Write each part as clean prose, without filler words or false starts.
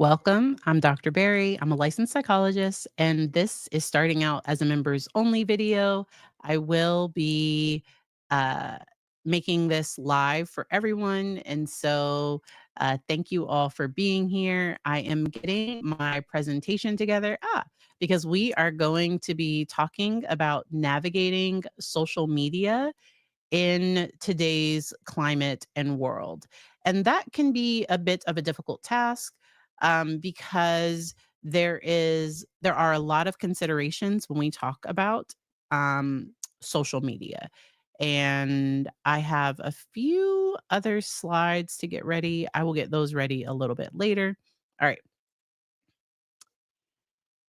Welcome. I'm Dr. Barry. I'm a licensed psychologist, and this is starting out as a members only video. I will be uh, making this live for everyone. And so, thank you all for being here. I am getting my presentation together because we are going to be talking about navigating social media in today's climate and world. And that can be a bit of a difficult task because there are a lot of considerations when we talk about social media. And I have a few other slides to get ready. I will get those ready a little bit later. All right.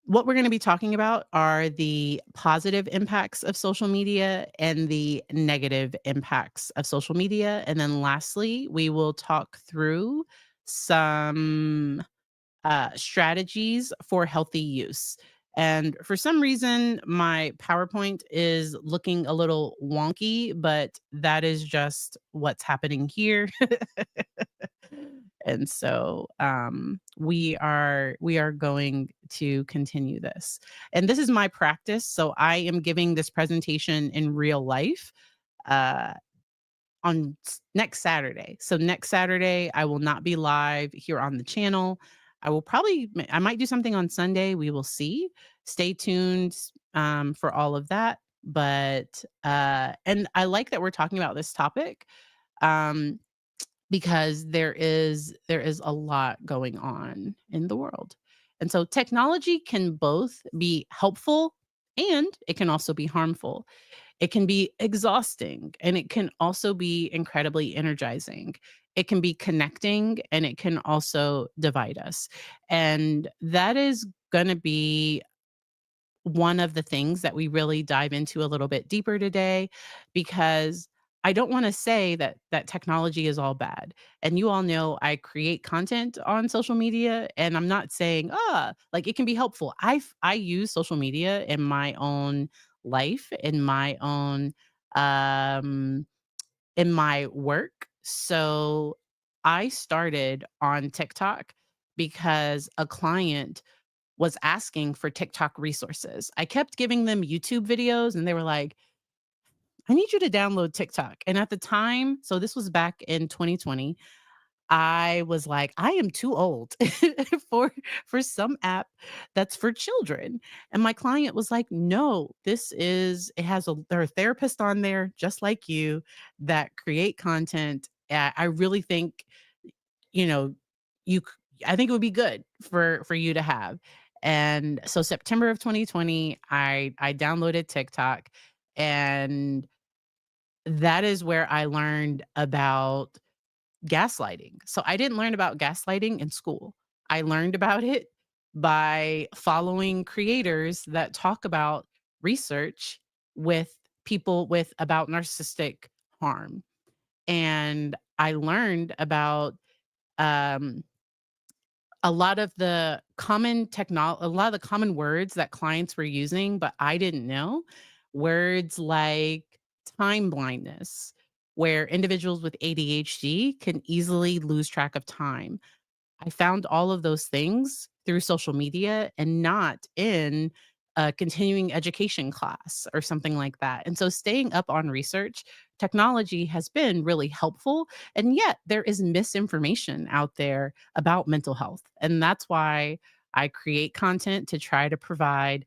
What we're going to be talking about are the positive impacts of social media and the negative impacts of social media. And then lastly, we will talk through some strategies for healthy use. And for some reason, my PowerPoint is looking a little wonky, but that is just what's happening here. And so we are going to continue this. And this is my practice. So I am giving this presentation in real life uh, next Saturday. So next Saturday, I will not be live here on the channel. I might do something on Sunday. We will see. Stay tuned for all of that. But and I like that we're talking about this topic. Um, because there is a lot going on in the world. And so technology can both be helpful and it can also be harmful. It can be exhausting and it can also be incredibly energizing. It can be connecting and it can also divide us. And that is going to be one of the things that we really dive into a little bit deeper today because I don't want to say that technology is all bad. And you all know I create content on social media and I'm not saying like it can be helpful. I use social media in my own life, um in my work. So I started on TikTok because a client was asking for TikTok resources. I kept giving them YouTube videos and they were like, "I need you to download TikTok." And at the time, so this was back in 2020, I was like, "I am too old for some app that's for children." And my client was like, "No, it has there are therapists on there just like you that create content. I really think you know, you c I think it would be good for you to have." And so September of 2020, I downloaded TikTok, and that is where I learned about gaslighting. So I didn't learn about gaslighting in school. I learned about it by following creators that talk about research with people with about narcissistic harm. And I learned about um a lot of the common words that clients were using, but I didn't know. Words like time blindness, where individuals with ADHD can easily lose track of time. I found all of those things through social media and not in a continuing education class or something like that. And so staying up on research, technology has been really helpful. And yet there is misinformation out there about mental health. And that's why I create content to try to provide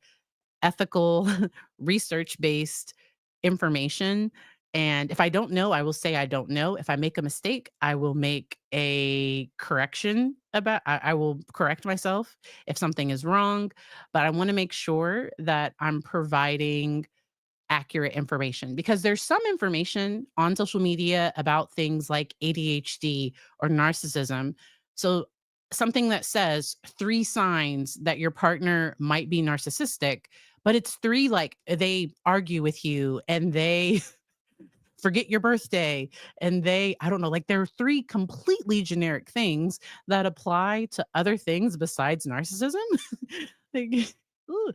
ethical, research based information. And if I don't know, I will say I don't know. If I make a mistake, I will make a correction I will correct myself if something is wrong. But I want to make sure that I'm providing accurate information because there's some information on social media about things like ADHD or narcissism. So something that says 3 signs that your partner might be narcissistic, but it's 3 like they argue with you and they forget your birthday and they I don't know, like there are 3 completely generic things that apply to other things besides narcissism. Like, ooh,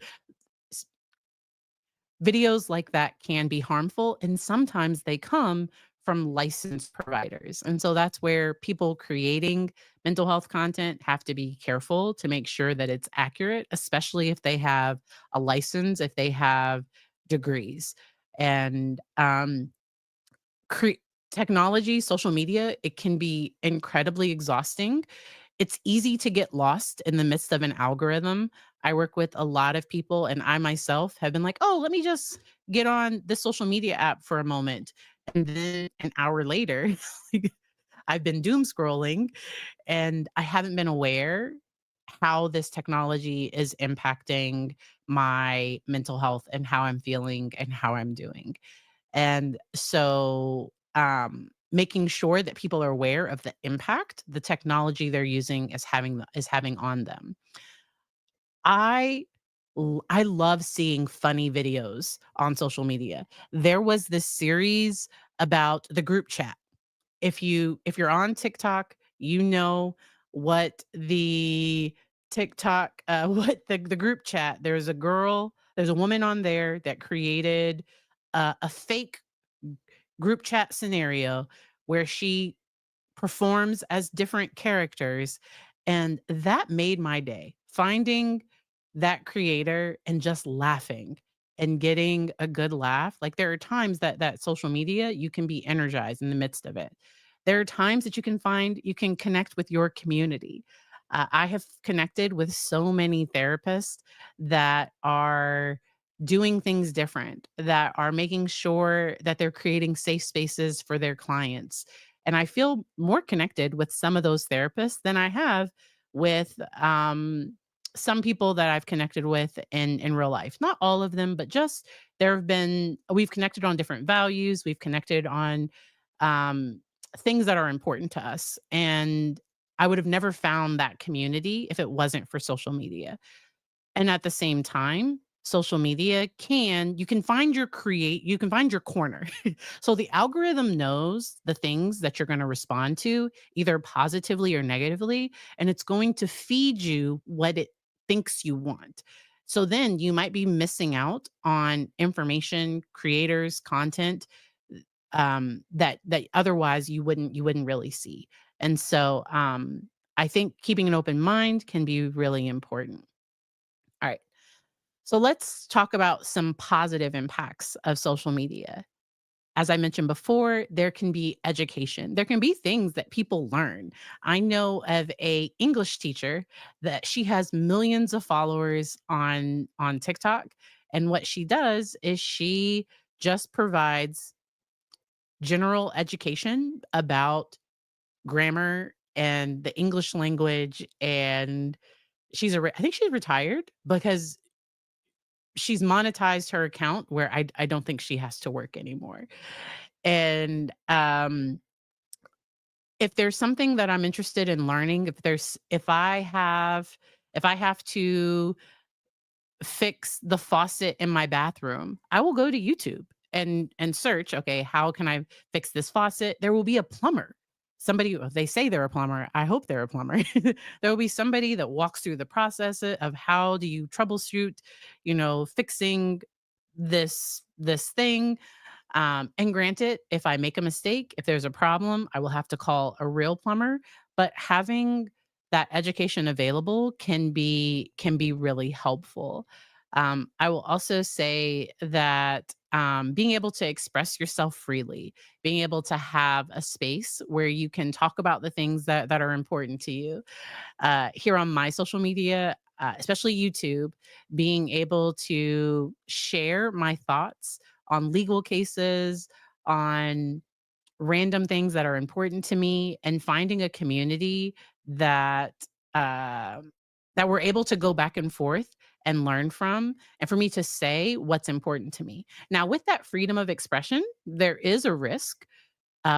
videos like that can be harmful, and sometimes they come from licensed providers. And so that's where people creating mental health content have to be careful to make sure that it's accurate, especially if they have a license, if they have degrees. And cre- technology, social media, it can be incredibly exhausting. It's easy to get lost in the midst of an algorithm. I work with a lot of people, and I myself have been like, oh, let me just get on this social media app for a moment. And then an hour later, I've been doom scrolling and I haven't been aware how this technology is impacting my mental health and how I'm feeling and how I'm doing. And so, making sure that people are aware of the impact the technology they're using is having on them. I I love seeing funny videos on social media. There was this series about the group chat. If you're on TikTok, you know what the TikTok, what the group chat, there's a woman on there that created a fake group chat scenario where she performs as different characters, and that made my day. Finding that creator and just laughing and getting a good laugh. Like, there are times that social media, you can be energized in the midst of it. There are times that you can connect with your community. I have connected with so many therapists that are doing things different, that are making sure that they're creating safe spaces for their clients, and I feel more connected with some of those therapists than I have with some people that I've connected with in real life. Not all of them, but just we've connected on different values. We've connected on um, things that are important to us. And I would have never found that community if it wasn't for social media. And at the same time, social media you can find your corner. So the algorithm knows the things that you're gonna respond to, either positively or negatively, and it's going to feed you what it thinks you want. So then you might be missing out on information, creators, content, that otherwise you wouldn't really see. And so, I think keeping an open mind can be really important. Alright. So let's talk about some positive impacts of social media. As I mentioned before, there can be education. There can be things that people learn. I know of a English teacher that she has millions of followers on TikTok, and what she does is she just provides general education about grammar and the English language, and I think she's retired because she's monetized her account where I don't think she has to work anymore. And, if there's something that I'm interested in learning, if I have to fix the faucet in my bathroom, I will go to YouTube and search, okay, how can I fix this faucet? There will be a plumber. Somebody, well, they say they're a plumber. I hope they're a plumber. There will be somebody that walks through the process of how do you troubleshoot, fixing this thing. And granted, if I make a mistake, if there's a problem, I will have to call a real plumber. But having that education available can be really helpful. I will also say that being able to express yourself freely, being able to have a space where you can talk about the things that are important to you. Here on my social media, especially YouTube, being able to share my thoughts on legal cases, on random things that are important to me, and finding a community that um that we're able to go back and forth and learn from, and for me to say what's important to me. Now, with that freedom of expression, there is a risk.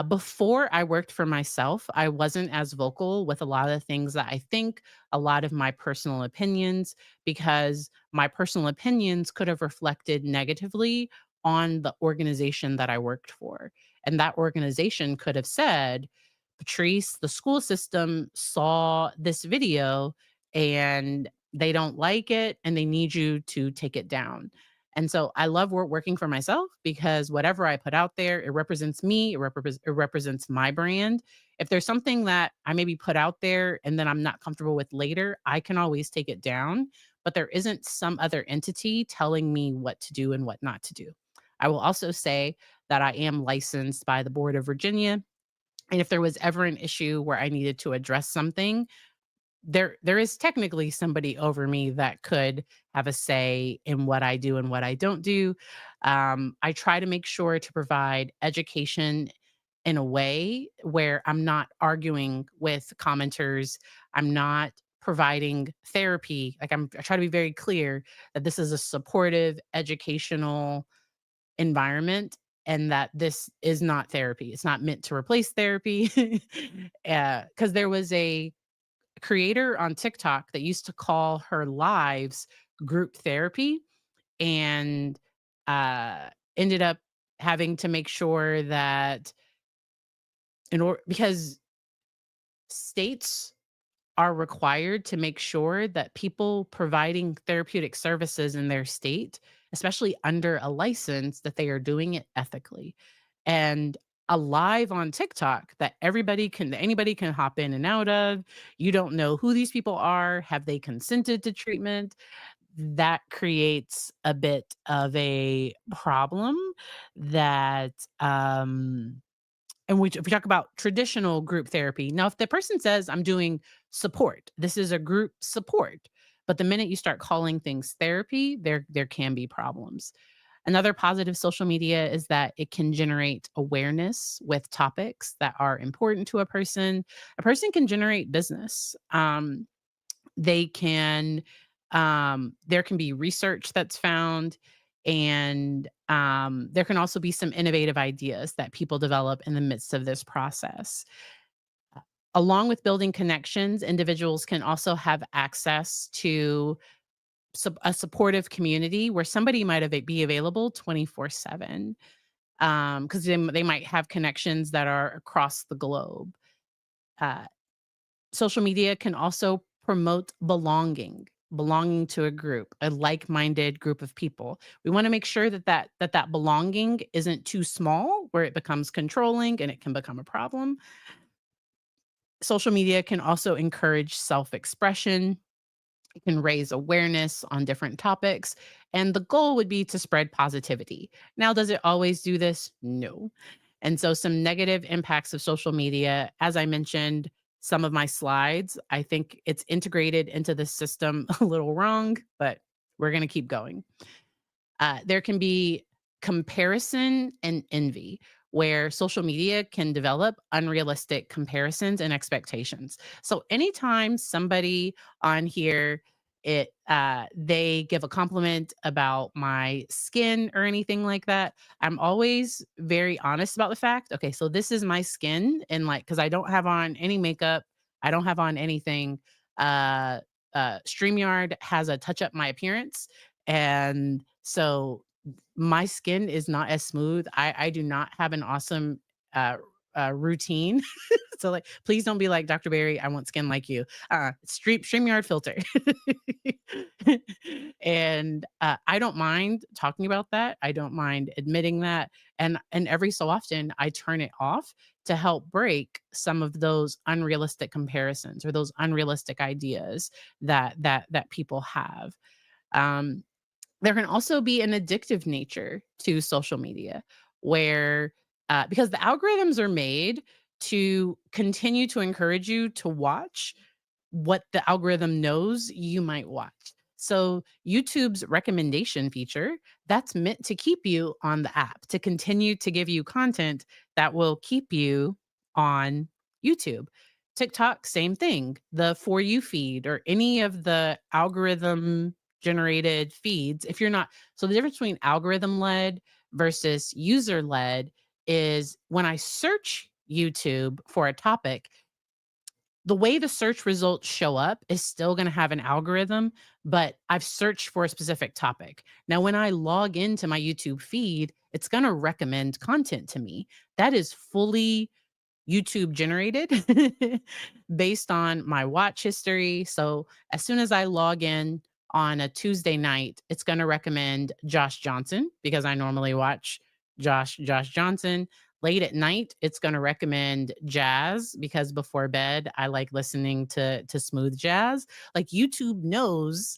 Before I worked for myself, I wasn't as vocal with a lot of the things that I think, a lot of my personal opinions, because my personal opinions could have reflected negatively on the organization that I worked for. And that organization could have said, Patrice, the school system saw this video and they don't like it and they need you to take it down. And so I love working for myself because whatever I put out there, it represents me, it represents my brand. If there's something that I maybe put out there and then I'm not comfortable with later, I can always take it down, but there isn't some other entity telling me what to do and what not to do. I will also say that I am licensed by the Board of Virginia. And if there was ever an issue where I needed to address something, there is technically somebody over me that could have a say in what I do and what I don't do. I try to make sure to provide education in a way where I'm not arguing with commenters. I'm not providing therapy. I try to be very clear that this is a supportive, educational environment and that this is not therapy. It's not meant to replace therapy. Because there was a creator on TikTok that used to call her lives group therapy and ended up having to make sure that in order because states are required to make sure that people providing therapeutic services in their state, especially under a license, that they are doing it ethically. And a live on TikTok that anybody can hop in and out of. You don't know who these people are. Have they consented to treatment? That creates a bit of a problem that and if we talk about traditional group therapy, now if the person says, "I'm doing support," this is a group support, but the minute you start calling things therapy, there can be problems. Another positive social media is that it can generate awareness with topics that are important to a person. A person can generate business. They can there can be research that's found, and there can also be some innovative ideas that people develop in the midst of this process. Along with building connections, individuals can also have access to a supportive community where somebody be available 24/7, because they might have connections that are across the globe. Uh, Social media can also promote belonging to a group, a like-minded group of people. We wanna make sure that belonging isn't too small where it becomes controlling and it can become a problem. Social media can also encourage self-expression. It can raise awareness on different topics, and the goal would be to spread positivity. Now, does it always do this? No. And so, some negative impacts of social media, as I mentioned, some of my slides, I think it's integrated into the system a little wrong, but we're going to keep going. There can be comparison and envy, where social media can develop unrealistic comparisons and expectations. So anytime somebody on here they give a compliment about my skin or anything like that, I'm always very honest about the fact, okay, so this is my skin, and like because I don't have on any makeup, I don't have on anything. Uh StreamYard has a touch up my appearance, and so my skin is not as smooth. I do not have an awesome, uh, routine. So, like, please don't be like, "Dr. Berry, I want skin like you." StreamYard filter. And, I don't mind talking about that. I don't mind admitting that, and every so often, I turn it off to help break some of those unrealistic comparisons or those unrealistic ideas that people have. Um there can also be an addictive nature to social media where, because the algorithms are made to continue to encourage you to watch what the algorithm knows you might watch. So, YouTube's recommendation feature, that's meant to keep you on the app, to continue to give you content that will keep you on YouTube. TikTok, same thing. The For You feed or any of the algorithm generated feeds, if you're not so the difference between algorithm led versus user led is when I search YouTube for a topic, the way the search results show up is still going to have an algorithm, but I've searched for a specific topic. Now, when I log into my YouTube feed, it's going to recommend content to me that is fully YouTube generated based on my watch history. So as soon as I log in, on a Tuesday night, it's going to recommend Josh Johnson because I normally watch Josh Johnson. Late at night, it's going to recommend jazz because before bed, I like listening to smooth jazz. Like YouTube knows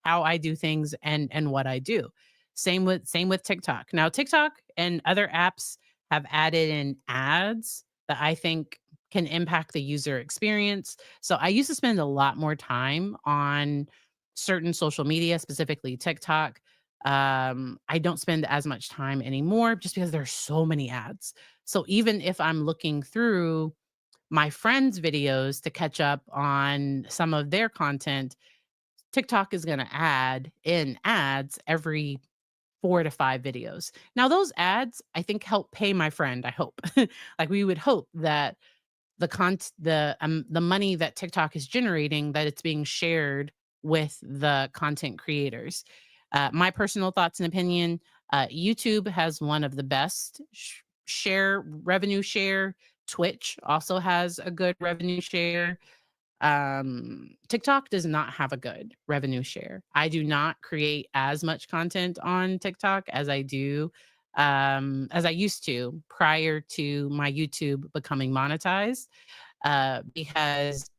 how I do things and what I do. Same with TikTok. Now TikTok and other apps have added in ads that I think can impact the user experience. So I used to spend a lot more time on certain social media, specifically TikTok. I don't spend as much time anymore just because there's so many ads. So even if I'm looking through my friends' videos to catch up on some of their content, TikTok is going to add in ads every 4 to 5 videos. Now, those ads, I think, help pay my friend. I hope, like we would hope that the money that TikTok is generating, that it's being shared with the content creators. My personal thoughts and opinion: YouTube has one of the best revenue share. Twitch also has a good revenue share. TikTok does not have a good revenue share. I do not create as much content on TikTok as I used to prior to my YouTube becoming monetized. Because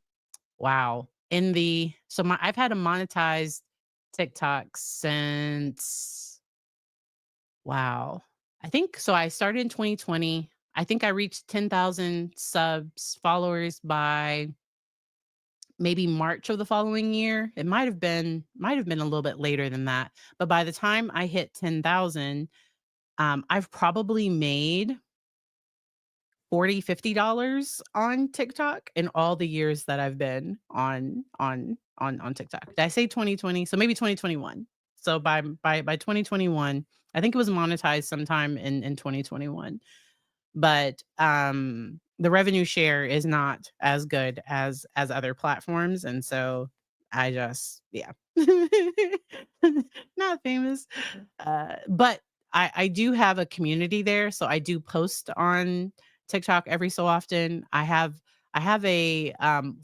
wow, I've had a monetized TikTok since wow. I think so I started in 2020. I think I reached 10,000 followers by maybe March of the following year. It might have been a little bit later than that. But by the time I hit 10,000, I've probably made 40, $50 on TikTok in all the years that I've been on TikTok. Did I say 2020? So maybe 2021. So by 2021, I think it was monetized sometime in 2021. But the revenue share is not as good as other platforms, and so I just yeah. Not famous. But I do have a community there, so I do post on TikTok every so often. I have a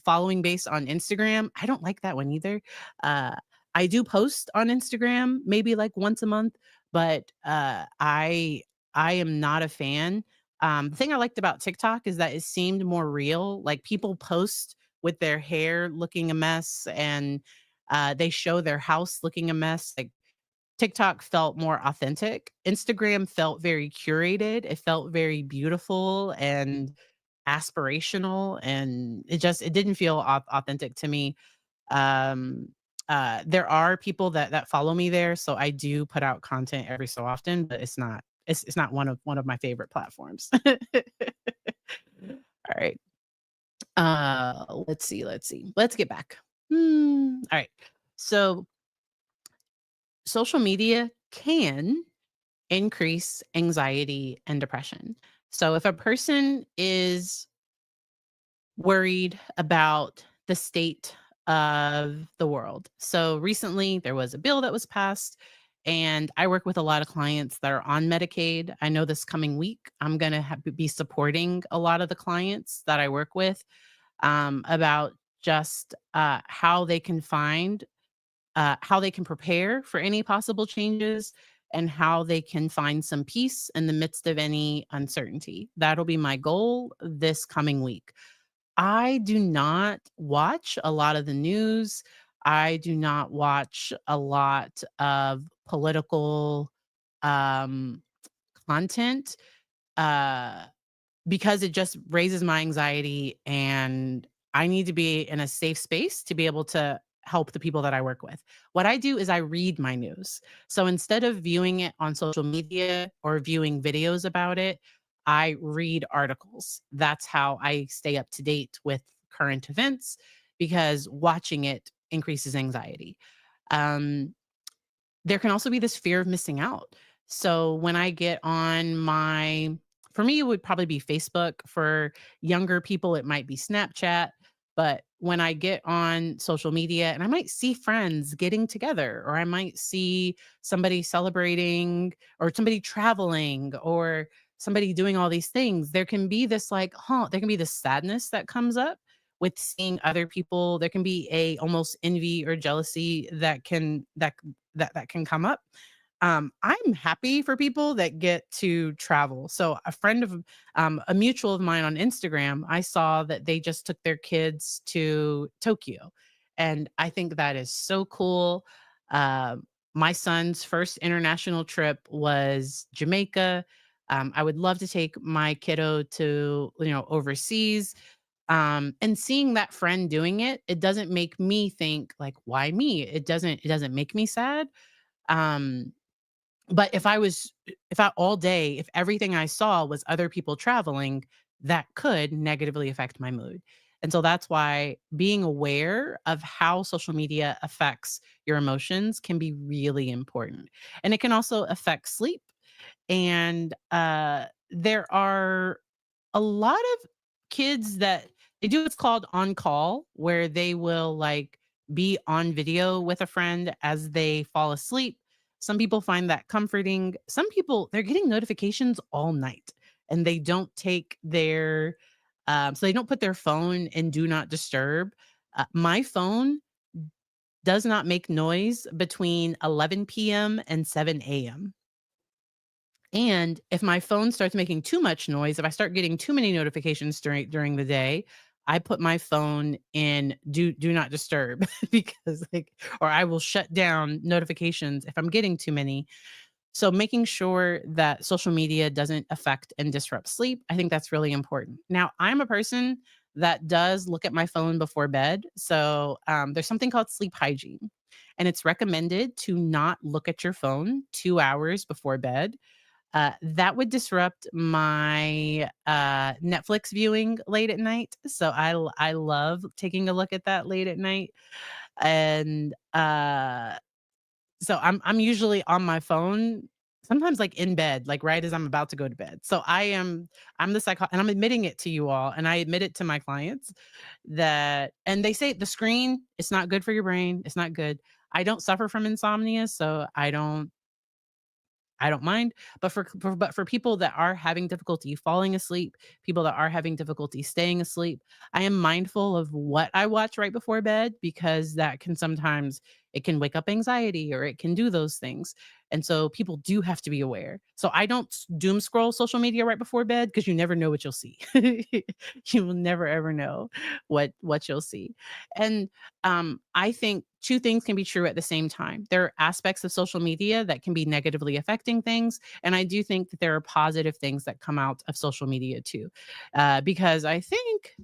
following base on Instagram. I don't like that one either. Uh, I do post on Instagram maybe like once a month, but I am not a fan. The thing I liked about TikTok is that it seemed more real. Like people post with their hair looking a mess, and they show their house looking a mess. Like TikTok felt more authentic. Instagram felt very curated. It felt very beautiful and aspirational, and it didn't feel authentic to me. Um, there are people that follow me there, so I do put out content every so often, but it's not one of my favorite platforms. All right. Let's see. Let's get back. All right. So social media can increase anxiety and depression. So if a person is worried about the state of the world. So recently there was a bill that was passed, and I work with a lot of clients that are on Medicaid. I know this coming week I'm going to be supporting a lot of the clients that I work with about just how they can prepare for any possible changes and how they can find some peace in the midst of any uncertainty. That'll be my goal this coming week. I do not watch a lot of the news. I do not watch a lot of political um, content uh, because it just raises my anxiety, and I need to be in a safe space to be able to help the people that I work with. What I do is I read my news. So instead of viewing it on social media or viewing videos about it, I read articles. That's how I stay up to date with current events because watching it increases anxiety. Um, there can also be this fear of missing out. So when I get on for me, it would probably be Facebook. For younger people, it might be Snapchat. But when I get on social media and I might see friends getting together, or I might see somebody celebrating, or somebody traveling, or somebody doing all these things, there can be this sadness that comes up with seeing other people. There can be a almost envy or jealousy that can come up. I'm happy for people that get to travel. So a mutual of mine on Instagram, I saw that they just took their kids to Tokyo, and I think that is so cool. My son's first international trip was Jamaica. I would love to take my kiddo to, overseas. And seeing that friend doing it, it doesn't make me think like, why me? It doesn't make me sad. Um, but if I all day, if everything I saw was other people traveling, that could negatively affect my mood. And so that's why being aware of how social media affects your emotions can be really important. And it can also affect sleep. And there are a lot of kids that they do what's called on call, where they will like be on video with a friend as they fall asleep. Some people find that comforting. Some people, they're getting notifications all night and they don't take their, so they don't put their phone in do not disturb. My phone does not make noise between 11 p.m. and 7 a.m. And if my phone starts making too much noise, if I start getting too many notifications during the day, I put my phone in do not disturb because or I will shut down notifications if I'm getting too many. So making sure that social media doesn't affect and disrupt sleep, I think that's really important. Now, I'm a person that does look at my phone before bed. So there's something called sleep hygiene, and it's recommended to not look at your phone 2 hours before bed. That would disrupt my, Netflix viewing late at night, so I love taking a look at that late at night, and, so I'm usually on my phone, sometimes, like, in bed, like, right as I'm about to go to bed. So I'm the psycho and I'm admitting it to you all, and I admit it to my clients and they say, "The screen, it's not good for your brain, it's not good." I don't suffer from insomnia, so I don't mind, but for people that are having difficulty falling asleep, people that are having difficulty staying asleep, I am mindful of what I watch right before bed because that can sometimes it can wake up anxiety or it can do those things. And so people do have to be aware. So I don't doom scroll social media right before bed because you never know what you'll see. You will never ever know what you'll see. And I think two things can be true at the same time. There are aspects of social media that can be negatively affecting things. And I do think that there are positive things that come out of social media too. Because I think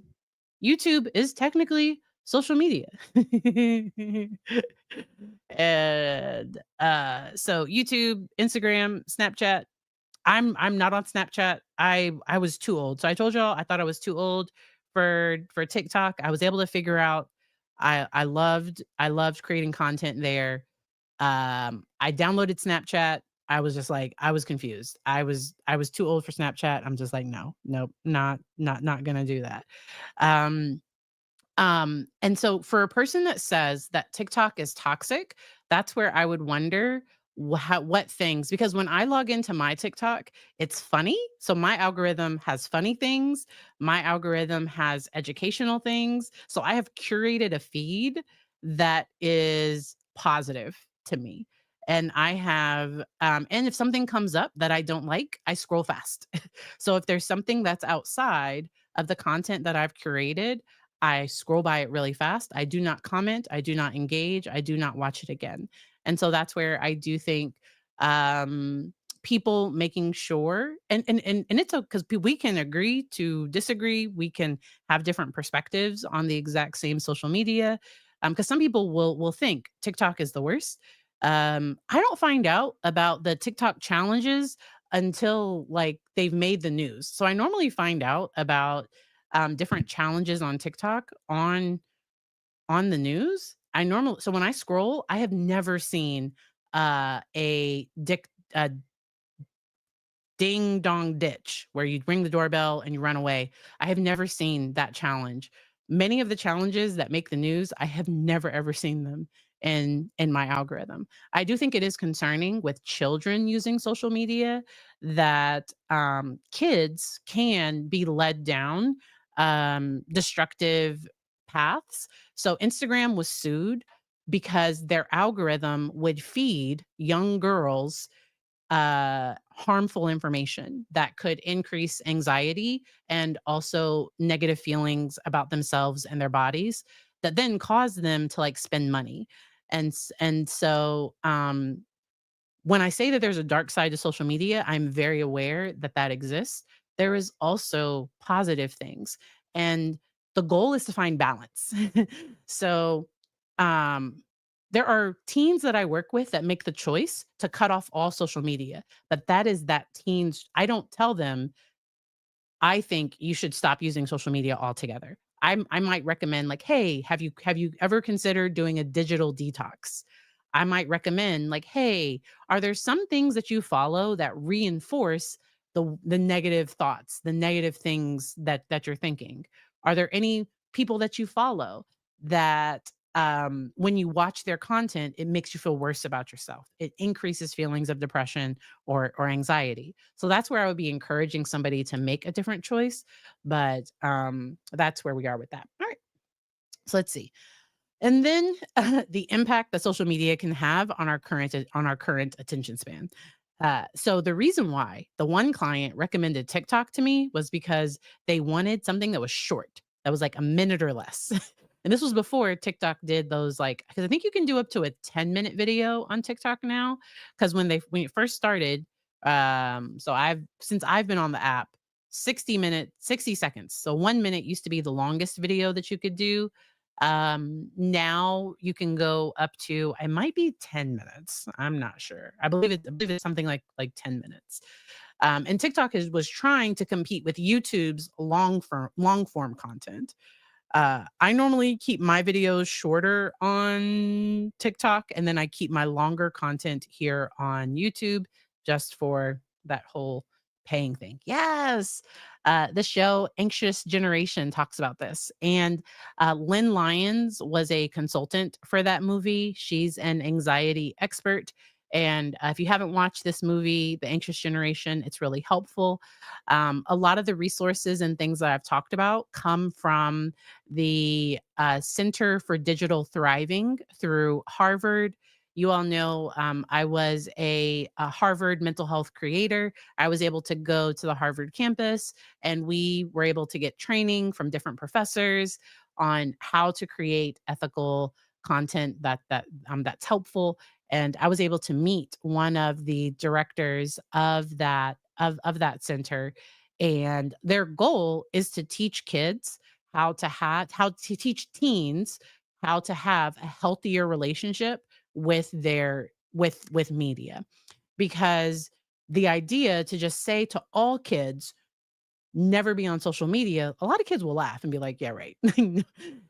YouTube is technically social media. And so YouTube, Instagram, Snapchat, I'm not on Snapchat. I was too old. So I told y'all I thought I was too old for TikTok. I was able to figure out I loved creating content there. I downloaded Snapchat. I was just like I was confused. I was too old for Snapchat. I'm just like no, nope, not gonna do that. Um and so for a person that says that TikTok is toxic, that's where I would wonder what things, because when I log into my TikTok, it's funny. So my algorithm has funny things. My algorithm has educational things. So I have curated a feed that is positive to me. And and if something comes up that I don't like, I scroll fast. So if there's something that's outside of the content that I've curated, I scroll by it really fast. I do not comment. I do not engage. I do not watch it again. And so that's where I do think um, people making sure, and it's because we can agree to disagree. We can have different perspectives on the exact same social media. Because some people will think TikTok is the worst. I don't find out about the TikTok challenges until like they've made the news. So I normally find out about different challenges on TikTok on the news. I normally so when I scroll, I have never seen a ding dong ditch where you ring the doorbell and you run away. I have never seen that challenge. Many of the challenges that make the news, I have never ever seen them in my algorithm. I do think it is concerning with children using social media that kids can be led down destructive paths. So Instagram was sued because their algorithm would feed young girls harmful information that could increase anxiety and also negative feelings about themselves and their bodies that then cause them to like spend money. And so when I say that there's a dark side to social media, I'm very aware that that exists. There is also positive things, and the goal is to find balance. so, um, there are teens that I work with that make the choice to cut off all social media, but that is that teens. I don't tell them I think you should stop using social media altogether. I might recommend like, "Hey, have you ever considered doing a digital detox?" I might recommend like, "Hey, are there some things that you follow that reinforce the negative thoughts, the negative things that you're thinking? Are there any people that you follow that when you watch their content, it makes you feel worse about yourself. It increases feelings of depression or anxiety. So that's where I would be encouraging somebody to make a different choice, but that's where we are with that. All right. So let's see. And then the impact that social media can have on our current attention span. So the reason why the one client recommended TikTok to me was because they wanted something that was short, that was like a minute or less. And this was before TikTok did those like because I think you can do up to a 10-minute video on TikTok now. Because when it first started, so I've been on the app, 60 seconds. So 1 minute used to be the longest video that you could do. Now you can go up to it might be 10 minutes. I'm not sure. I believe it's something like 10 minutes. And TikTok was trying to compete with YouTube's long form content. I normally keep my videos shorter on TikTok and then I keep my longer content here on YouTube just for that whole paying thing. Yes. The show Anxious Generation talks about this. And Lynn Lyons was a consultant for that movie. She's an anxiety expert. And if you haven't watched this movie, The Anxious Generation, it's really helpful. A lot of the resources and things that I've talked about come from the Center for Digital Thriving through Harvard. You all know I was a Harvard mental health creator. I was able to go to the Harvard campus and we were able to get training from different professors on how to create ethical content that's helpful. And I was able to meet one of the directors of that center. And their goal is to teach kids how to teach teens how to have a healthier relationship with with media, because the idea to just say to all kids never be on social media, a lot of kids will laugh and be like, yeah, right.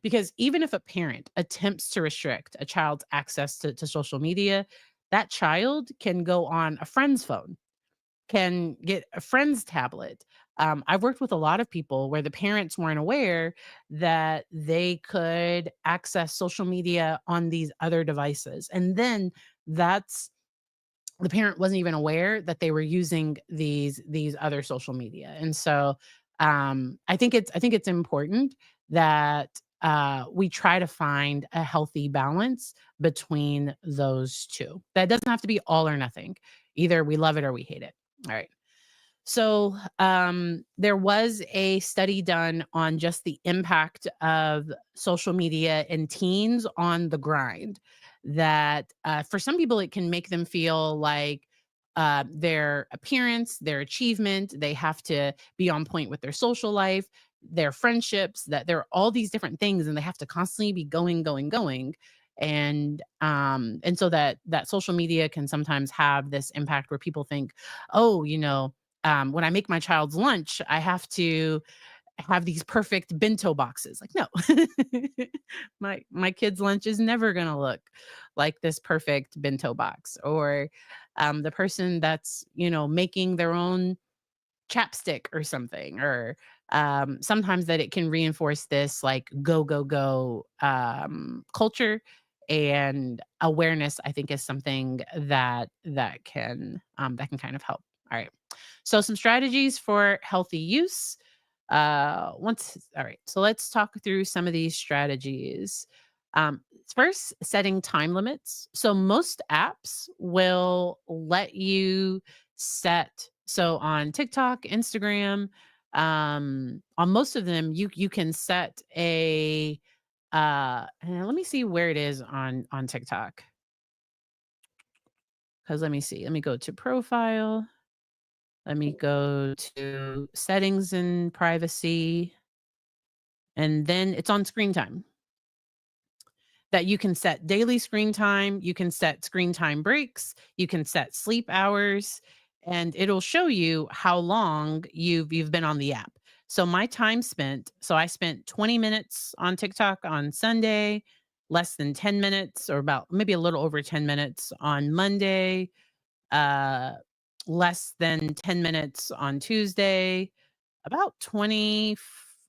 Because even if a parent attempts to restrict a child's access to social media, that child can go on a friend's phone, can get a friend's tablet. I've worked with a lot of people where the parents weren't aware that they could access social media on these other devices. And then that's the parent wasn't even aware that they were using these other social media. And so I think it's important that we try to find a healthy balance between those two. That doesn't have to be all or nothing. Either we love it or we hate it. All right. So there was a study done on just the impact of social media and teens on the grind. That for some people, it can make them feel like their appearance, their achievement, they have to be on point with their social life, their friendships, that there are all these different things, and they have to constantly be going, going, going. And so that social media can sometimes have this impact where people think, oh, when I make my child's lunch, I have to have these perfect bento boxes. Like, no, my kid's lunch is never gonna look like this perfect bento box. Or the person that's making their own chapstick or something. Or sometimes that it can reinforce this like go go go culture. And awareness, I think, is something that can kind of help. All right. So some strategies for healthy use. Once all right, so let's talk through some of these strategies. First, setting time limits. So most apps will let you set so on TikTok, Instagram, on most of them, you can set a and let me see where it is on TikTok. Because let me see. Let me go to profile. Let me go to settings and privacy. And then it's on screen time that you can set daily screen time, you can set screen time breaks, you can set sleep hours, and it'll show you how long you've been on the app. So my time spent, so I spent 20 minutes on TikTok on Sunday, less than 10 minutes or about maybe a little over 10 minutes on Monday, uh less than 10 minutes on Tuesday, about 20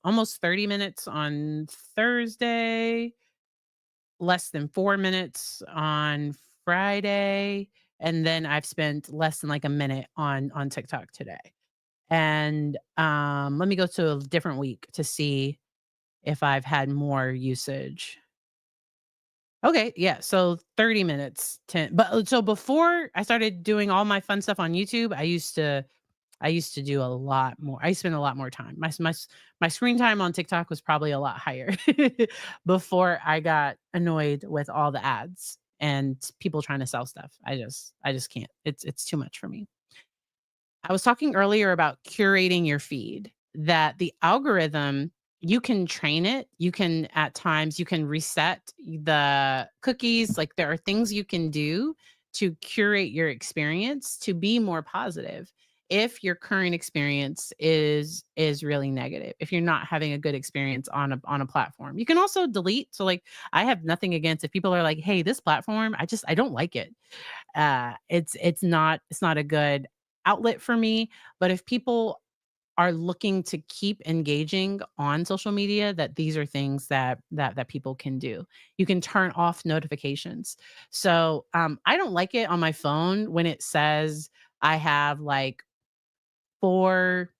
almost 30 minutes on Thursday, less than 4 minutes on Friday, and then I've spent less than like a minute on TikTok today. And let me go to a different week to see if I've had more usage. Okay, yeah, so 30 minutes, 10 but so before I started doing all my fun stuff on YouTube, I used to do a lot more. I spent a lot more time. My screen time on TikTok was probably a lot higher before I got annoyed with all the ads and people trying to sell stuff. I just can't. It's too much for me. I was talking earlier about curating your feed, that the algorithm, you can train it. You can, at times, you can reset the cookies. Like there are things you can do to curate your experience to be more positive. If your current experience is really negative, if you're not having a good experience on a platform, you can also delete. So like I have nothing against if people are like, hey, this platform, I don't like it. It's not a good outlet for me. But if people are looking to keep engaging on social media, that these are things that people can do. You can turn off notifications. So I don't like it on my phone when it says I have like four.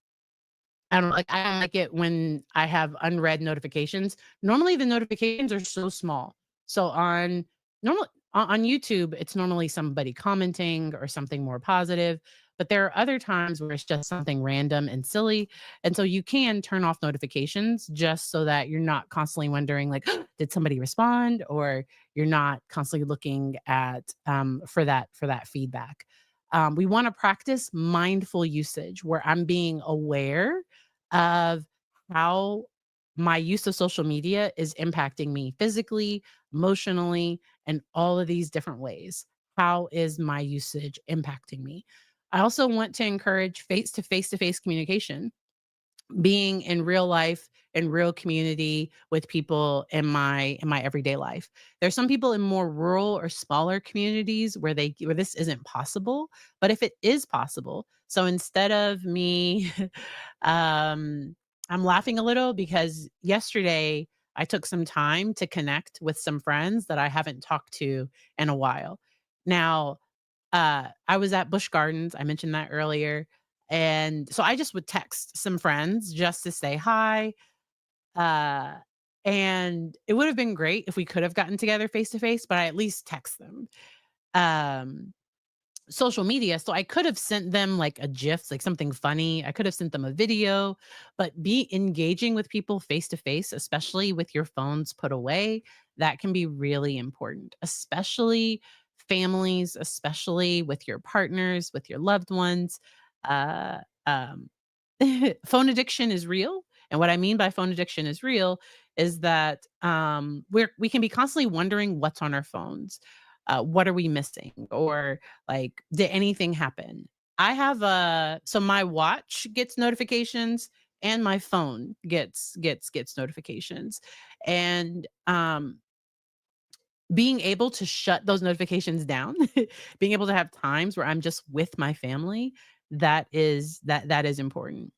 I don't like it when I have unread notifications. Normally, the notifications are so small. So on YouTube, it's normally somebody commenting or something more positive, but there are other times where it's just something random and silly, and so you can turn off notifications just so that you're not constantly wondering like, "Did somebody respond?" Or you're not constantly looking at, for that feedback. We wanna practice mindful usage where I'm being aware of how my use of social media is impacting me physically, emotionally, and all of these different ways. How is my usage impacting me? I also want to encourage face to face communication, being in real life, in real community with people in my everyday life. There's some people in more rural or smaller communities where this isn't possible, but if it is possible, so instead of me um I'm laughing a little because yesterday I took some time to connect with some friends that I haven't talked to in a while. Now, I was at Busch Gardens, I mentioned that earlier, and so I just would text some friends just to say hi, uh, and it would have been great if we could have gotten together face to face, but I at least text them. Um, Social media, so I could have sent them like a GIF, like something funny. I could have sent them a video, but be engaging with people face to face, especially with your phones put away, that can be really important, especially families, especially with your partners, with your loved ones. Uh, um, phone addiction is real. And what I mean by phone addiction is real is that we can be constantly wondering what's on our phones. What are we missing? Or like, did anything happen? I have so my watch gets notifications and my phone gets notifications. And being able to shut those notifications down, being able to have times where I'm just with my family, that is important.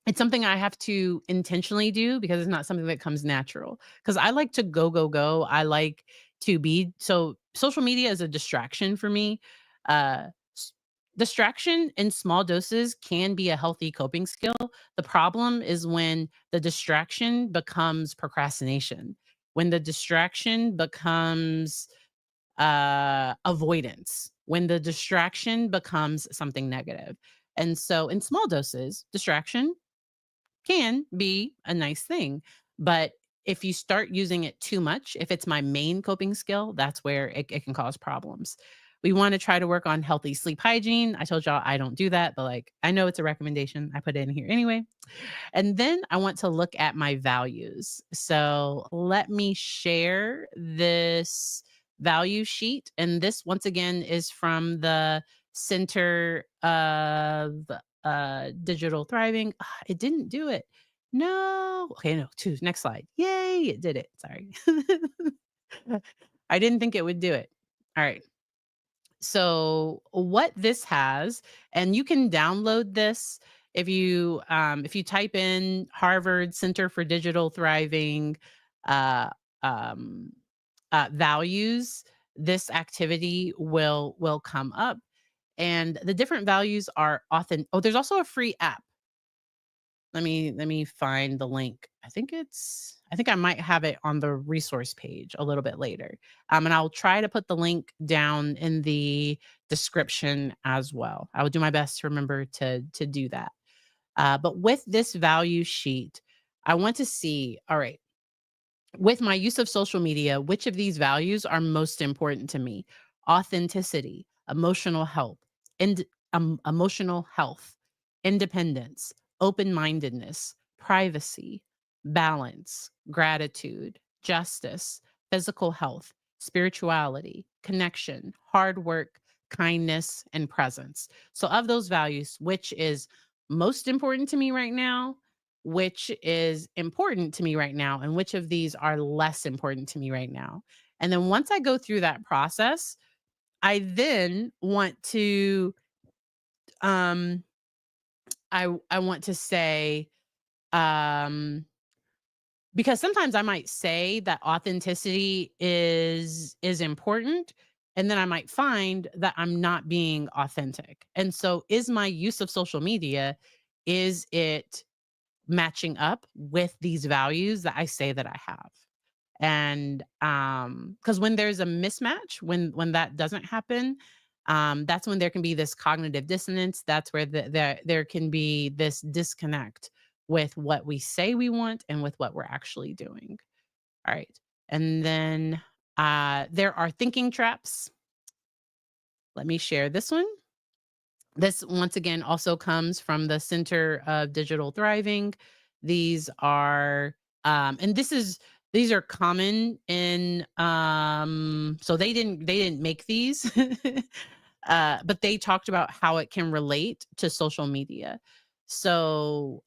It's something I have to intentionally do because it's not something that comes natural. Because I like to go, go, go. I like to be so social media is a distraction for me. Uh, s- Distraction in small doses can be a healthy coping skill. The problem is when the distraction becomes procrastination, when the distraction becomes avoidance, when the distraction becomes something negative. And so, in small doses, distraction can be a nice thing. But if you start using it too much, if it's my main coping skill, that's where it can cause problems. We want to try to work on healthy sleep hygiene. I told y'all I don't do that, but like I know it's a recommendation. I put it in here anyway. And then I want to look at my values. So let me share this value sheet. And this, once again, is from the Center of Digital Thriving. Ah, it didn't do it. No. Okay, no, two. Next slide. Yay, it did it. Sorry. I didn't think it would do it. All right. So what this has, and you can download this if you type in Harvard Center for Digital Thriving uh, um, values, this activity will come up, and the different values are often. Oh, there's also a free app. Let me find the link. I think I might have it on the resource page a little bit later. And I'll try to put the link down in the description as well. I will do my best to remember to do that. But with this value sheet, I want to see, all right, with my use of social media, which of these values are most important to me? Authenticity, and emotional health, independence, open-mindedness, privacy, balance, gratitude, justice, physical health, spirituality, connection, hard work, kindness, and presence. So of those values, which is most important to me right now, which is important to me right now, and which of these are less important to me right now. And then once I go through that process, I then want to um I want to say um because sometimes I might say that authenticity is important, and then I might find that I'm not being authentic. And so is my use of social media, is it matching up with these values that I say that I have? And because when there's a mismatch, when that doesn't happen, that's when there can be this cognitive dissonance. That's where there can be this disconnect with what we say we want and with what we're actually doing. All right. And then there are thinking traps. Let me share this one. This, once again, also comes from the Center of Digital Thriving. These are, and these are common in, so they didn't make these, but they talked about how it can relate to social media. So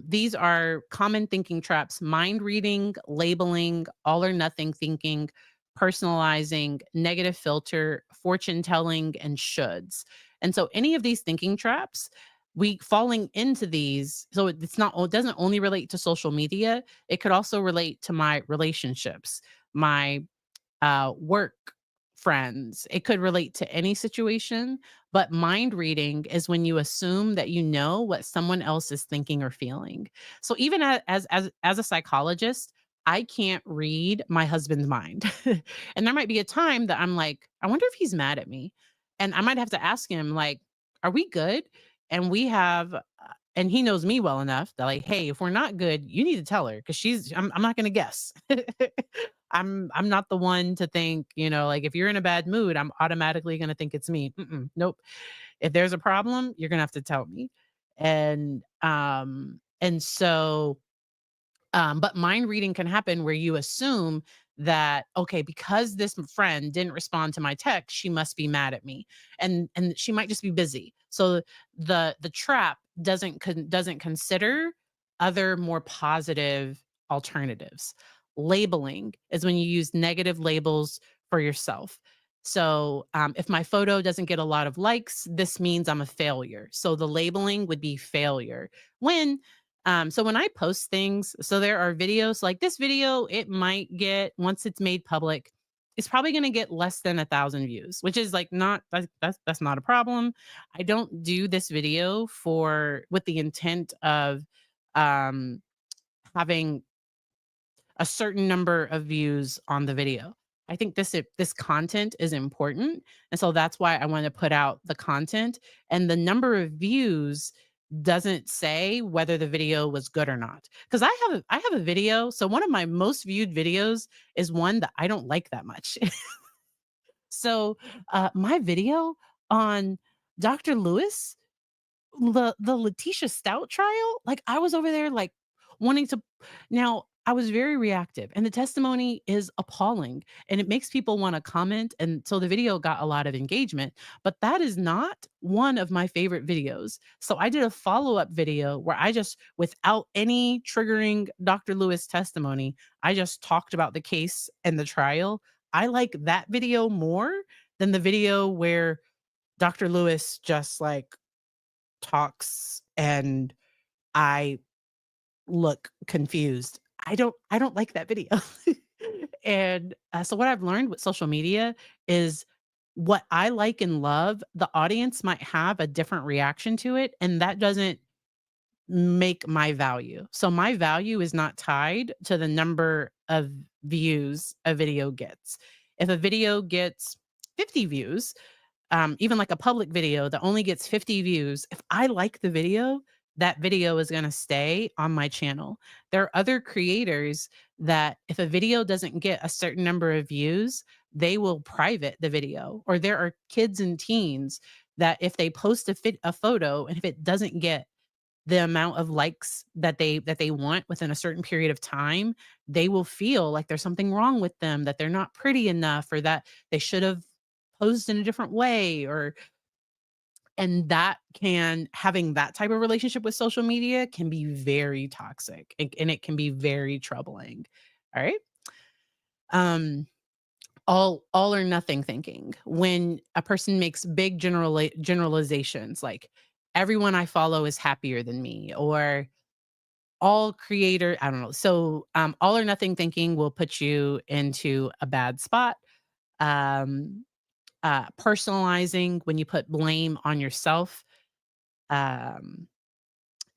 these are common thinking traps: mind reading, labeling, all or nothing thinking, personalizing, negative filter, fortune telling, and shoulds. And so any of these thinking traps, we falling into these, so it doesn't only relate to social media, it could also relate to my relationships, my work friends. It could relate to any situation, but mind reading is when you assume that you know what someone else is thinking or feeling. So even as a psychologist, I can't read my husband's mind. And there might be a time that I'm like, I wonder if he's mad at me. And I might have to ask him like, are we good? And we have and he knows me well enough that like, hey, if we're not good, you need to tell her because I'm not gonna guess. I'm not the one to think, like if you're in a bad mood, I'm automatically gonna think it's me. Nope. If there's a problem, you're gonna have to tell me. And so but mind reading can happen where you assume that, okay, because this friend didn't respond to my text, she must be mad at me, and she might just be busy. So the trap doesn't consider other more positive alternatives. Labeling is when you use negative labels for yourself. So if my photo doesn't get a lot of likes, this means I'm a failure. So the labeling would be failure. So when I post things, so there are videos like this video, it might get, once it's made public, it's probably going to get less than 1,000 views, which is like not that's not a problem. I don't do this video for with the intent of um having a certain number of views on the video. I think this content is important, and so that's why I want to put out the content, and the number of views doesn't say whether the video was good or not. Because I have a video, so one of my most viewed videos is one that I don't like that much. So, my video on Dr. Lewis, the Letitia Stout trial, like, I was over there, like, wanting to now, I was very reactive, and the testimony is appalling, and it makes people wanna comment, and so the video got a lot of engagement, but that is not one of my favorite videos. So I did a follow-up video where I just without any triggering Dr. Lewis testimony, I just talked about the case and the trial. I like that video more than the video where Dr. Lewis just, like, talks and I look confused. I don't like that video. And, so what I've learned with social media is what I like and love, the audience might have a different reaction to it, and that doesn't make my value. So my value is not tied to the number of views a video gets. If a video gets 50 views, even like a public video that only gets 50 views, if I like the video, that video is going to stay on my channel. There are other creators that if a video doesn't get a certain number of views, they will private the video. Or there are kids and teens that if they post a photo and if it doesn't get the amount of likes that they want within a certain period of time, they will feel like there's something wrong with them, that they're not pretty enough, or that they should have posed in a different way, or and that can having that type of relationship with social media can be very toxic, and it can be very troubling. All right. Um, all or nothing thinking. When a person makes big generalizations like everyone I follow is happier than me, or all creator, I don't know. So all or nothing thinking will put you into a bad spot. Um, personalizing when you put blame on yourself. Um,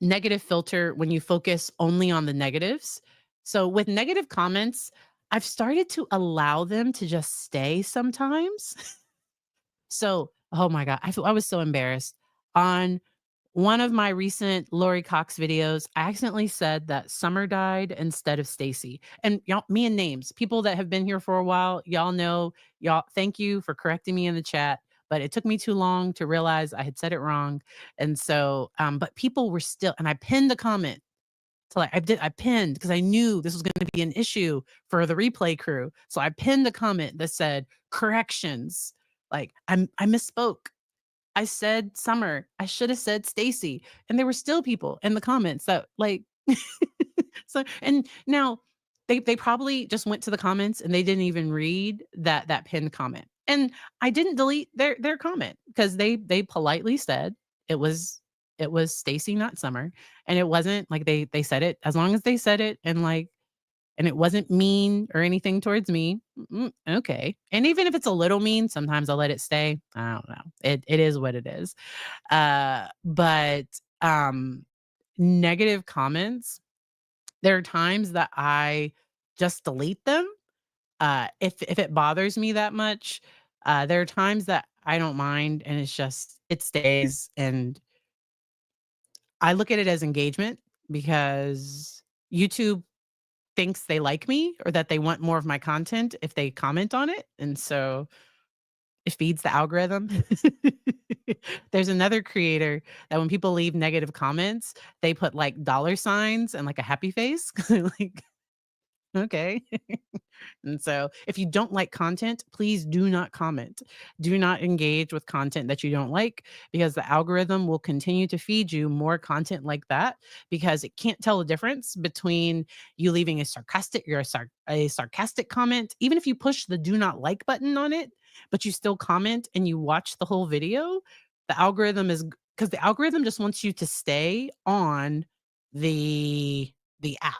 negative filter when you focus only on the negatives. So with negative comments, I've started to allow them to just stay sometimes. So, oh my god, I was so embarrassed. On one of my recent Lori Cox videos, I accidentally said that Summer died instead of Stacy. And y'all, me and names, people that have been here for a while, y'all know, y'all, thank you for correcting me in the chat. But it took me too long to realize I had said it wrong. And so, but people were still, and I pinned the comment. So like I pinned because I knew this was going to be an issue for the replay crew. So I pinned the comment that said corrections. Like I misspoke. I said Summer. I should have said Stacy. And there were still people in the comments that like so and now they probably just went to the comments and they didn't even read that pinned comment. And I didn't delete their comment because they politely said it was it was Stacy, not Summer. And it wasn't like they said it as long as they said it and like and it wasn't mean or anything towards me, okay. And even if it's a little mean, sometimes I'll let it stay. I don't know. It is what it is. But negative comments, there are times that I just delete them. If it bothers me that much, there are times that I don't mind, and it's just it stays. And I look at it as engagement because YouTube thinks they like me or that they want more of my content if they comment on it, and so it feeds the algorithm. There's another creator that when people leave negative comments, they put, like, dollar signs and, like, a happy face, like, "Okay." And so, if you don't like content, please do not comment. Do not engage with content that you don't like because the algorithm will continue to feed you more content like that because it can't tell the difference between you leaving a a sarcastic comment, even if you push the do not like button on it, but you still comment and you watch the whole video, the algorithm is because the algorithm just wants you to stay on the app.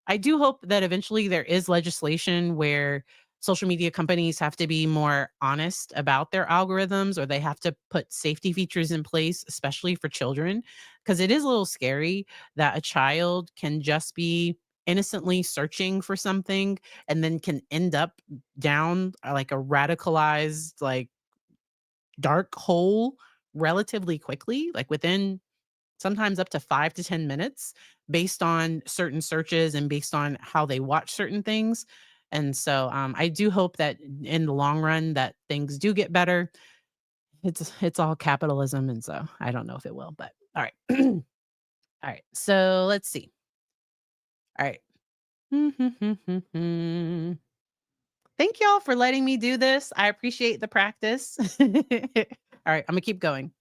I do hope that eventually there is legislation where social media companies have to be more honest about their algorithms, or they have to put safety features in place, especially for children, because it is a little scary that a child can just be innocently searching for something and then can end up down like a radicalized, like dark hole relatively quickly, like within sometimes up to 5 to 10 minutes based on certain searches and based on how they watch certain things. And so I do hope that in the long run that things do get better. It's all capitalism, and so I don't know if it will, but all right. All right. So let's see. All right. Thank y'all for letting me do this. I appreciate the practice. All right, I'm gonna keep going.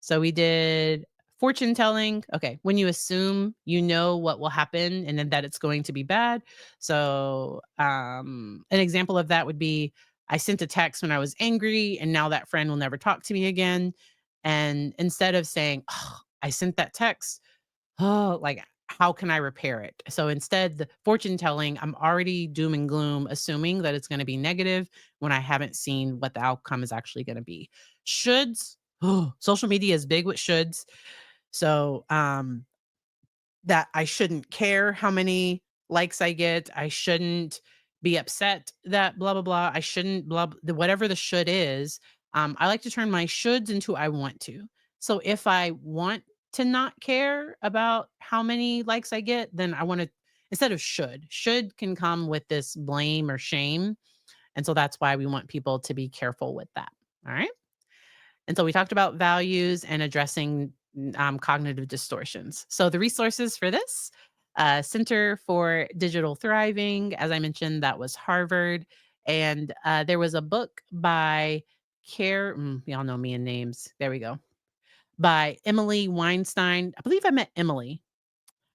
So we did fortune telling. Okay, when you assume you know what will happen and then that it's going to be bad. So an example of that would be I sent a text when I was angry and now that friend will never talk to me again. And instead of saying, oh, I sent that text, oh, like, how can I repair it? So instead, the fortune telling, I'm already doom and gloom, assuming that it's going to be negative when I haven't seen what the outcome is actually going to be. Shoulds, oh, social media is big with shoulds. So that I shouldn't care how many likes I get. I shouldn't be upset that blah blah blah. I shouldn't whatever the should is. I like to turn my shoulds into I want to. So if I want to not care about how many likes I get, then I want to instead of should. Should can come with this blame or shame. And so that's why we want people to be careful with that. All right. And so we talked about values and addressing cognitive distortions. So the resources for this Center for Digital Thriving, as I mentioned, that was Harvard. And there was a book by y'all know me and names. There we go. By Emily Weinstein. I believe I met Emily.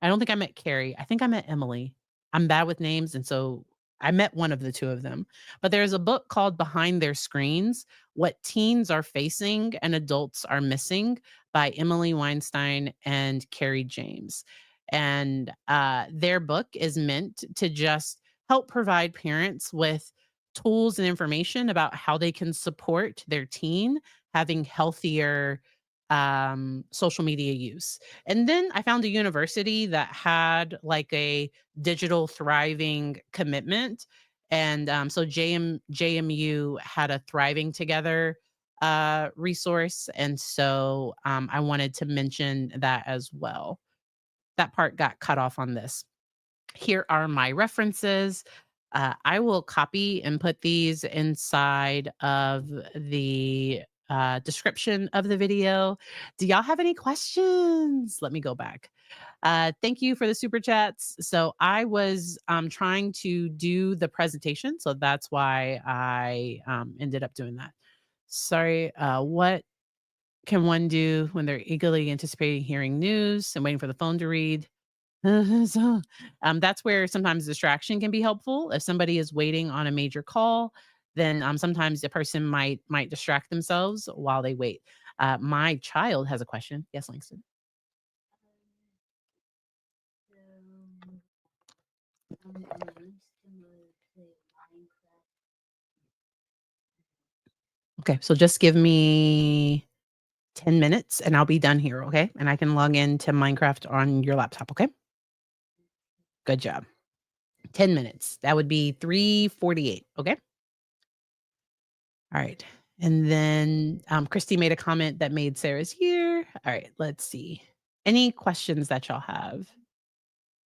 I don't think I met Carrie. I think I met Emily. I'm bad with names, and so I met one of the 2 of them. But there's a book called Behind Their Screens: What Teens Are Facing and Adults Are Missing by Emily Weinstein and Carrie James. And their book is meant to just help provide parents with tools and information about how they can support their teen having healthier social media use. And then I found a university that had like a digital thriving commitment. And so JMU had a Thriving Together resource. And so I wanted to mention that as well. That part got cut off on this. Here are my references. I will copy and put these inside of the description of the video. Do y'all have any questions? Let me go back. Thank you for the super chats. So I was trying to do the presentation, so that's why I ended up doing that. Sorry. What can one do when they're eagerly anticipating hearing news and waiting for the phone to read? So, that's where sometimes distraction can be helpful. If somebody is waiting on a major call, then sometimes the person might distract themselves while they wait. My child has a question. Yes, Langston. Okay, so just give me 10 minutes and I'll be done here, okay? And I can log into Minecraft on your laptop, okay? Good job. 10 minutes. That would be 3:48, okay? All right. And then Christy made a comment that made Sarah's year. All right, let's see. Any questions that y'all have?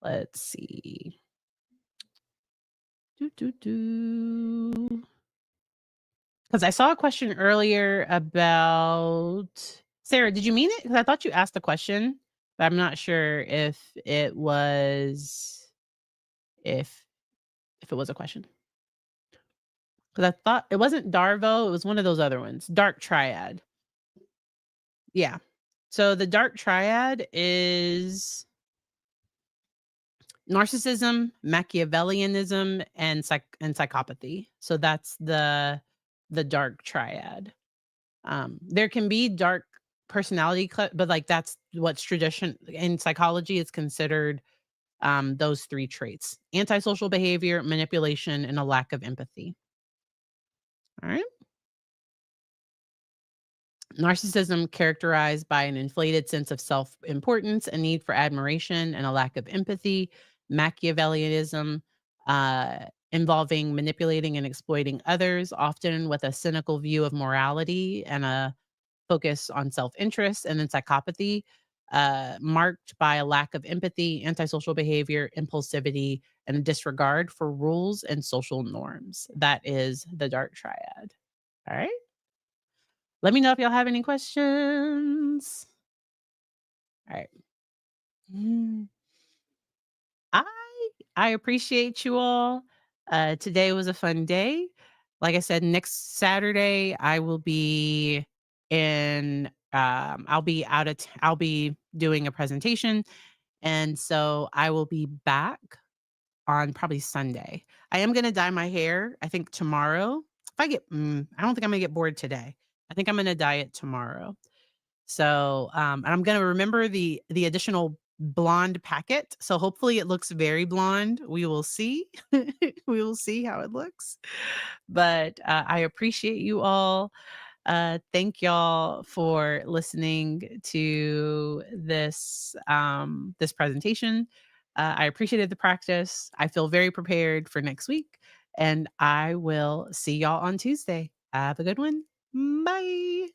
Let's see. Because I saw a question earlier about Sarah. Did you mean it? Because I thought you asked a question, but I'm not sure if it was if it was a question. Because I thought it wasn't Darvo. It was one of those other ones. Dark Triad. Yeah. So the dark triad is narcissism, Machiavellianism, and psychopathy. So that's the dark triad. There can be dark personality, but like that's what's tradition in psychology is considered those 3 traits: antisocial behavior, manipulation, and a lack of empathy. All right. Narcissism characterized by an inflated sense of self-importance, a need for admiration, and a lack of empathy. Machiavellianism, involving manipulating and exploiting others, often with a cynical view of morality and a focus on self-interest. And then psychopathy, marked by a lack of empathy, antisocial behavior, impulsivity, and a disregard for rules and social norms. That is the dark triad. All right. Let me know if y'all have any questions. All right. Mm, I I appreciate you all. Today was a fun day. Like I said, next Saturday I will be in. I'll be doing a presentation, and so I will be back on probably Sunday. I am gonna dye my hair. I think tomorrow. If I get, I don't think I'm gonna get bored today. I think I'm gonna dye it tomorrow. So, and I'm gonna remember the additional blonde packet, so hopefully it looks very blonde. We will see. We will see how it looks. But, I appreciate you all. Thank y'all for listening to this presentation. I appreciated the practice. I feel very prepared for next week, and I will see y'all on Tuesday. Have a good one. Bye.